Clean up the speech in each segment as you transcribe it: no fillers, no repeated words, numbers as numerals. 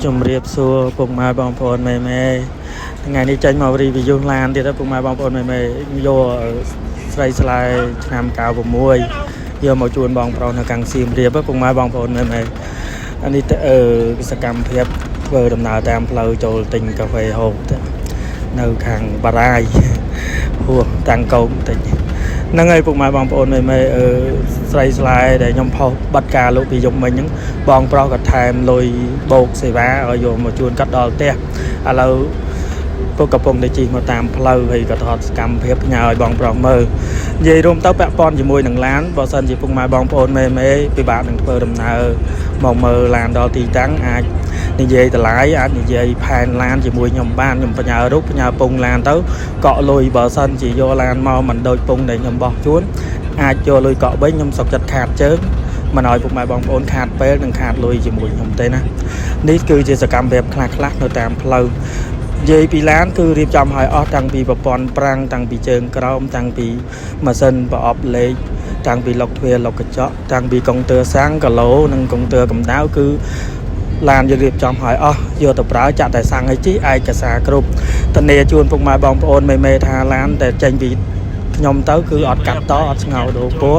ជំរាបសួរពុកម៉ែបងប្អូនមេថ្ងៃនេះចេញមករីវីយូឡានទៀតពុកម៉ែបងប្អូនមេយកស្រីស្លាយឆ្នាំ96យកមកជូនបងប្រុសនៅខាងសៀមរាបពុកម៉ែបងប្អូនមេអានេះសកម្មភាពធ្វើដំណើរតាមផ្លូវចូលទិញកាហ្វេហូបនៅខាងបារាយហួសតាំងកោកបន្តិចហ្នឹងហើយពុកម៉ែបងប្អូនមេស្រីស្លាយដែលខ្ញុំផុសបាត់ការលោកពីយប់មិញហ្នឹងបងប្រុសក៏ថែមលុយបោកសេវាឲ្យយកមកជូនកាត់ដល់ផ្ទះឥឡូវពុកកំពុងតែជិះមកតាមផ្លូវហើយក៏ថតសកម្មភាពផ្ញើឲ្យបងប្រុសមើលនិយាយរួមទៅពាក់ព័ន្ធជាមួយនឹងឡានបើសិនជាពុកម៉ែបងប្អូនមេពិបាកនឹងធ្វើដំណើរមកមើលឡានដល់ទីតាំងអាចនិយាយតម្លៃអាចនិយាយផែនឡានជាមួយខ្ញុំបានខ្ញុំផ្ញើរូបផ្ញើពងឡានទៅកក់លុយបើសិនជាយកឡានមកមិនដូចពងដែលខ្ញុំបោះជូនអាចយកលុយកក់វិញខ្ញុំសុខចិត្តខាតជើងមិនឲ្យពុកម៉ែបងប្អូនខាតពេលនិងខាតលុយជាមួយខ្ញុំទេណានេះគឺជាសកម្មភាពខ្លះនៅតាមផ្លូវនិយាយពីឡានគឺរៀបចំឲ្យអស់តាំងពីប្រព័ន្ធប្រាំងតាំងពីជើងក្រោមតាំងពីម៉ាស៊ីនប្រអប់លេខតាំងពីលុកទ្វារលុកកញ្ចក់តាំងពីកុងទ័រសាំងកាឡូនិងកុងទ័រកម្ដៅគឺឡានយើងរៀបចំឲ្យអស់យកទៅប្រើចាក់តែសាំងឲ្យជីឯកសារគ្រប់ធានាជូនពុកម៉ែបងប្អូនមេថាឡានតែចេញពីខ្ញុំទៅគឺអត់កាត់តអត់ស្ងោដូរពោះ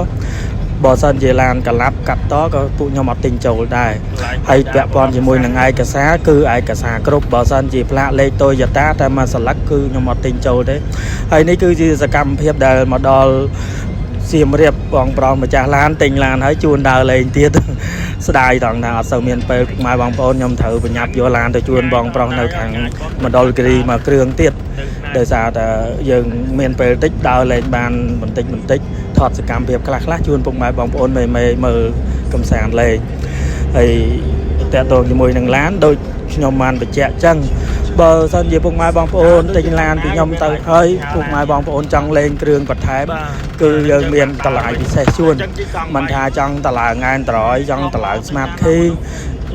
បើសិនជាឡានកឡាប់កាត់តក៏ពួកខ្ញុំអត់ទិញចូលដែរហើយពាក់ព័ន្ធជាមួយនឹងឯកសារគឺឯកសារគ្រប់បើសិនជាផ្លាកលេខ Toyota តែមួយស្លឹកគឺខ្ញុំអត់ទិញចូលទេហើយនេះគឺជាសកម្មភាពដែលមកដល់សៀមរាបបងប្រុសម្ចាស់ឡានទិញឡានហើយជួនដើរលេងទៀតស្ដាយត្រង់ថាអត់សូវមានពេលម៉ែបងប្អូនខ្ញុំត្រូវប្រញាប់យកឡានទៅជូនបងប្រុសនៅខាងមណ្ឌលគិរីមកគ្រឿងទៀតដោយសារតែយើងមានពេលតិចដើរលេងបានបន្តិចថតសកម្មភាពខ្លះជូនពុកម៉ែបងប្អូនមេមើលកំសាន្តលេងហើយតើតើជាមួយនឹងឡានដូចខ្ញុំបានបញ្ជាក់ចឹងបើសិនជាពុកម៉ែបងប្អូនទិញឡានពីខ្ញុំទៅហើយពុកម៉ែបងប្អូនចង់លេងគ្រឿងបន្ថែមគឺយើងមានតម្លៃពិសេសជូនមិនថាចង់តម្លើងឯនត្រយចង់តម្លើង Smart Key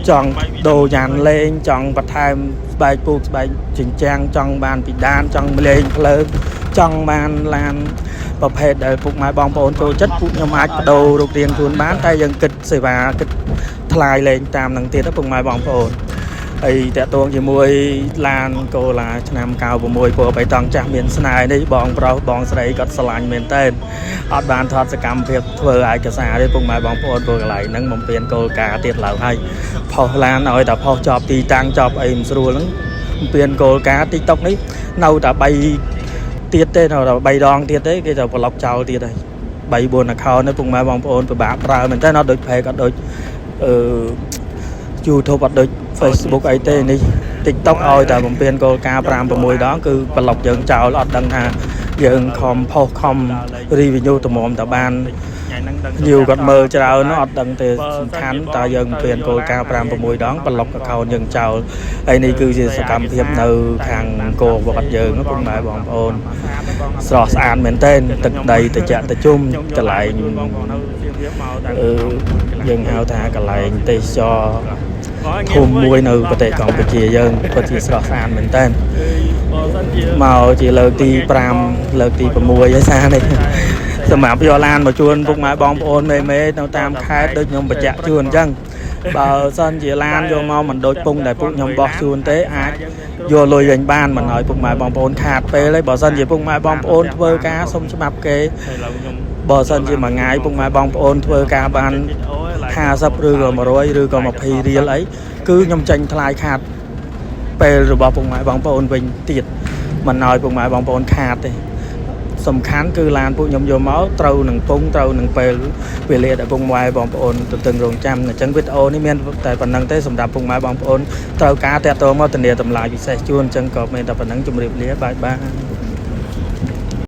ចង់ដូរយ៉ានលេងចង់បន្ថែមស្បែកពូកស្បែកជញ្ជាំងចង់បានពីដានចង់លេងភ្លើងចង់បានឡានប្រភេទដែលពុកម៉ែបងប្អូនចូលចិត្តពួកខ្ញុំអាចបដូររូបរាងជូនបានតែយើងគិតសេវាគិតថ្លៃលេងតាមនឹងទៀតពុកម៉ែបងប្អូនហើយតកតងជាមួយឡានកូឡាឆ្នាំ96ព្រោះបៃតងចាស់មានស្នេហ៍នេះបងប្រុសបងស្រីគាត់ស្រឡាញ់មែនតើអត់បានថតសកម្មភាពធ្វើឯកសារទេពុកម៉ែបងប្អូនព្រោះកន្លែងហ្នឹងបំពេញគោលការណ៍ទៀតឡើងហើយផុសឡានឲ្យតែផុសចប់ទីតាំងចប់អីមិនស្រួលហ្នឹងបំពេញគោលការណ៍ TikTok នេះនៅតែ3ទៀតទេនៅតែ3ដងទៀតទេគេទៅប្លុកចោលទៀតហើយ3 4 account នេះពុកម៉ែបងប្អូនពិបាកប្រើមែនតើអត់ដូច page អត់ដូចYouTube អត់ដូច Facebook អីទេនេះ TikTok ឲ្យតែបំពេញគោលការណ៍ 5-6 ដងគឺប្លុកយើងចោលអត់ដឹងថាយើងខំផុសខំ review តម្រាំតែបានយូរគាត់មើលច្រើនអត់ដឹងទេសំខាន់តើយើងបំពេញគោលការណ៍ 5-6 ដងប្លុក account យើងចោលហើយនេះគឺជាសកម្មភាពនៅខាងគោវត្តយើងពុកម៉ែបងប្អូនស្រស់ស្អាតមែនទែនទឹកដីត្រជាក់ត្រជុំកន្លែងយើងហៅថាកន្លែងទេសចរធំមួយនៅប្រទេសកម្ពុជាយើងពិតជាស្រស់ស្អាតមែនតើមកជាលើកទី5លើកទី6ហើយសារនេះសម្រាប់យកឡានមកជូនពុកម៉ែបងប្អូនមេនៅតាមខេត្តដូចខ្ញុំបញ្ជាក់ជូនអញ្ចឹងបើសិនជាឡានយកមកមិនដូចពងដែលពុកខ្ញុំបោះជូនទេអាចយកលុយវិញបានមិនឲ្យពុកម៉ែបងប្អូនខាតពេលទេបើសិនជាពុកម៉ែបងប្អូនធ្វើការសុំច្បាប់គេបើសិនជាមួយថ្ងៃពុកម៉ែបងប្អូនធ្វើការបាន50ឬក៏100ឬក៏20រៀលអីគឺខ្ញុំចាញ់ថ្លៃខាតពេលរបស់ពុកម៉ែបងប្អូនវិញទៀតមិនឲ្យពុកម៉ែបងប្អូនខាតទេសំខាន់គឺឡានពួកខ្ញុំយកមកត្រូវនឹងពងត្រូវនឹងពេលវេលាដែលពុកម៉ែបងប្អូនទន្ទឹងរង់ចាំអញ្ចឹងវីដេអូនេះមានតែប៉ុណ្្នឹងទេសម្រាប់ពុកម៉ែបងប្អូនត្រូវការតាក់ទងមកធានាតម្លៃពិសេសជូនអញ្ចឹងក៏មានតែប៉ុណ្្នឹងជម្រាបលាបាយ